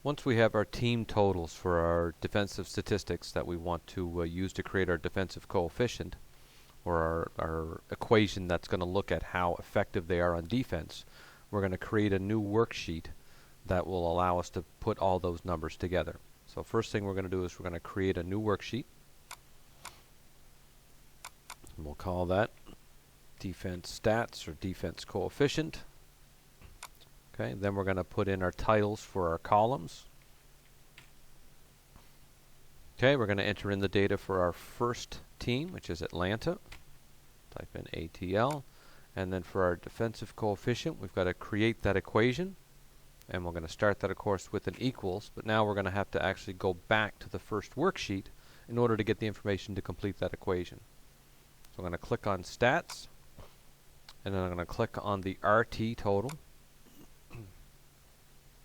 Once we have our team totals for our defensive statistics that we want to use to create our defensive coefficient, or our equation that's going to look at how effective they are on defense, we're going to create a new worksheet that will allow us to put all those numbers together. So first thing we're going to do is we're going to create a new worksheet. And we'll call that defense stats or defense coefficient. Okay, then we're going to put in our titles for our columns. Okay, we're going to enter in the data for our first team, which is Atlanta. Type in ATL. And then for our defensive coefficient, we've got to create that equation. And we're going to start that, of course, with an equals. But now we're going to have to actually go back to the first worksheet in order to get the information to complete that equation. So I'm going to click on Stats. And then I'm going to click on the RT total.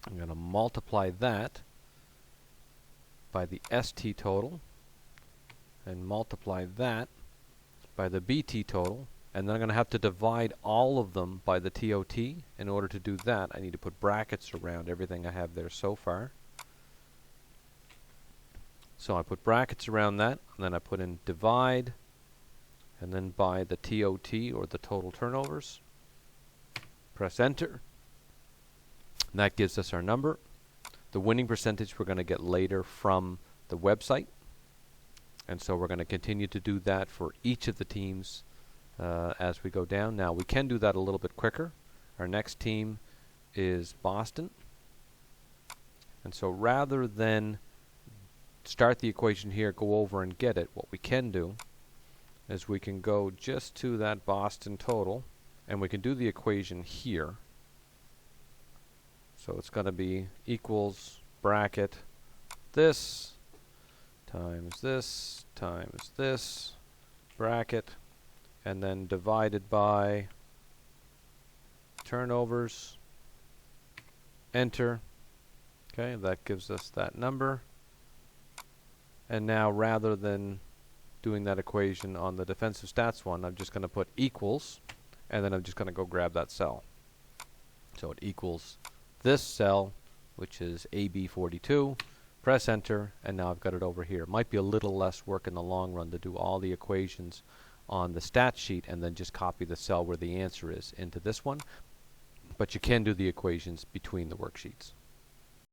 I'm going to multiply that by the ST total and multiply that by the BT total, and then I'm going to have to divide all of them by the TOT. In order to do that, I need to put brackets around everything I have there so far. So I put brackets around that, and then I put in divide and then by the TOT, or the total turnovers. Press enter. And that gives us our number. The winning percentage we're going to get later from the website. And so we're going to continue to do that for each of the teams as we go down. Now we can do that a little bit quicker. Our next team is Boston. And so rather than start the equation here, go over and get it, what we can do is we can go just to that Boston total, and we can do the equation here. So it's going to be equals bracket this times this bracket, and then divided by turnovers. Enter. Okay, that gives us that number. And now rather than doing that equation on the defensive stats one, I'm just going to put equals, and then I'm just going to go grab that cell. So it equals this cell, which is AB42, press enter, and now I've got it over here. It might be a little less work in the long run to do all the equations on the stat sheet and then just copy the cell where the answer is into this one, but you can do the equations between the worksheets.